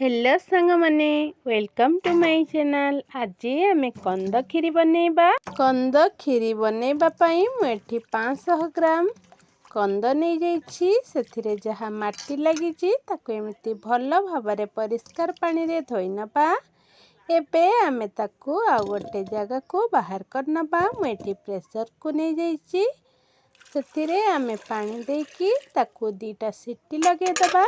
Hello सांग माने welcome to my channel. आज आम कंद खीरी बनैबा। कंद खीरी बनैबा पई मुठी 500 ग्राम कंद नहीं जाइछि। सेथिरे जहा माटी लागिछि ताको एमिति भल भाबरे परिष्कार पानी रे धोई नबा। एबे आमे ताको आ गोटे जगह को बाहर कर नबा। मुठी प्रेशर को नहीं जाइछि। सेथिरे आमे पानी देकी ताको 2टा सीटी लगे दबा।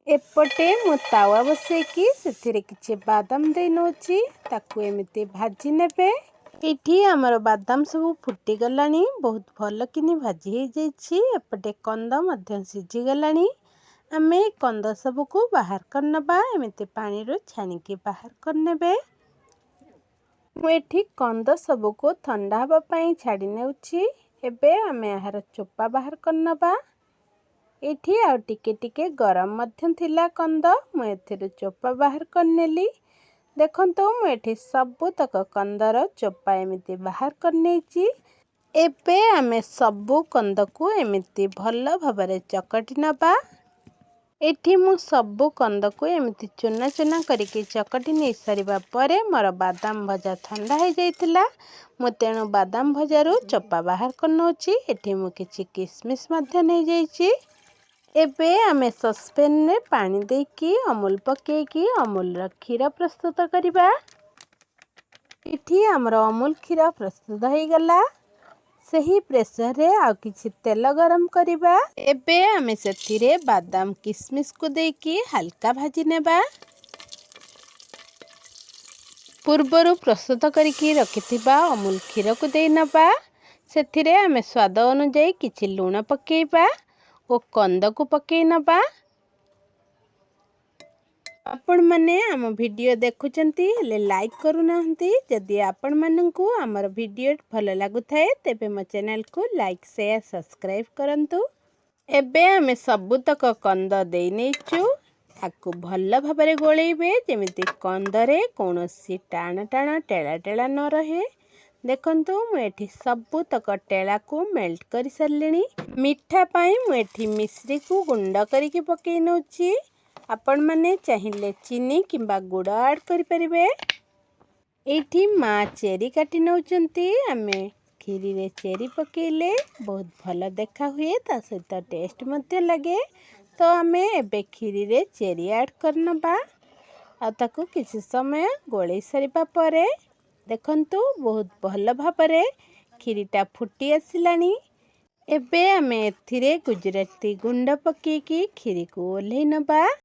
एपटे मु तावा बसैकी सेथिरे किछि बादाम दे नोची ताकू एमिति भाजी नेबे। एठी हमर बादाम सब फुटी गलानी, बहुत भल किनी भाजी हे जाइछि। एपटे कंद मध्य सिझी गलानी। आमे कंद सब को बाहर कर नबा। एमिति पानी रो छानी के बाहर कर नेबे। मु एठी कंद सब को ठंडा हबा पई छाडी नेउछि। एबे आमे आहार चोपा बाहर कर नबा। एठी आ टिके टिके गरम मध्यम थिला कंद मु एथिरे चोपा बाहर करनेली। देखंतु मु एठी सबु तक कंदर चोपा एमिति बाहर करनेछि। एबे आमे सबु कंद को एमिति भल भाबरे चकटी नबा। एठी मु सबु कंद को एमिति चुना चुना करिके चकटी नै सरिबा परे मोर बादाम भजा ठंडा हे जाइतिला। मु तेणु बादाम भजारू चोपा बाहर करनोछि। एठी मु किछि किसमिस मध्य नै जाइछि। एबे आमे सस्पेन ने पानी देकी अमूल पकेकी अमूल रा खीर प्रस्तुत करिबा। इठी हमर अमूल खीर प्रस्तुत हो गला। सही प्रेशर रे आ किछि तेल गरम करिबा। एबे आमे सेथिरे बादाम किसमिस को देकी हल्का भाजी नेबा। पूर्वरु प्रस्तुत करिकी रखिथिबा अमूल खीर को देई नबा। सेथिरे आमे स्वाद अनुसार किछि लूण पकेइबा ओ कंद को पकई नबा। आपण माने आम वीडियो देखुचंती ले लाइक करू नाहंती। जदि आपण माननकु हमर वीडियो भल लागु थाए तेबे मो चैनल को लाइक शेयर सब्सक्राइब करंतु। एबे आमे सबु तक कंद देई नेचु। आकु भल भाबरे गोळेइबे जेमिति कंदरे कोनोसी टाण टाण टेला टेला न रहे। देखंतु मु एठी सबु तक टेला को मेल्ट करि सरलेनी। मिठा पाई मु एठी मिश्री को गुंड करिके पकई नउची। आपण माने चाहिले चीनी किंबा गुड़ ऐड करि परिबे। एठी मा चेरी काटी नउचंती। आमे खीरी रे चेरी पकेइले बहुत भल देखा हुए, ता सहित टेस्ट मध्य लगे। तो आमे एबे खीरी रे चेरी ऐड करनबा। आ ताकू किछि समय गोळेई सरिबा परे देखंतु बहुत भल भाबरे खीरीटा फुटी आसिलानी। एबे आमे एथिरे गुजराती गुंड पकेकी खीरी को ओल्हेई नबा।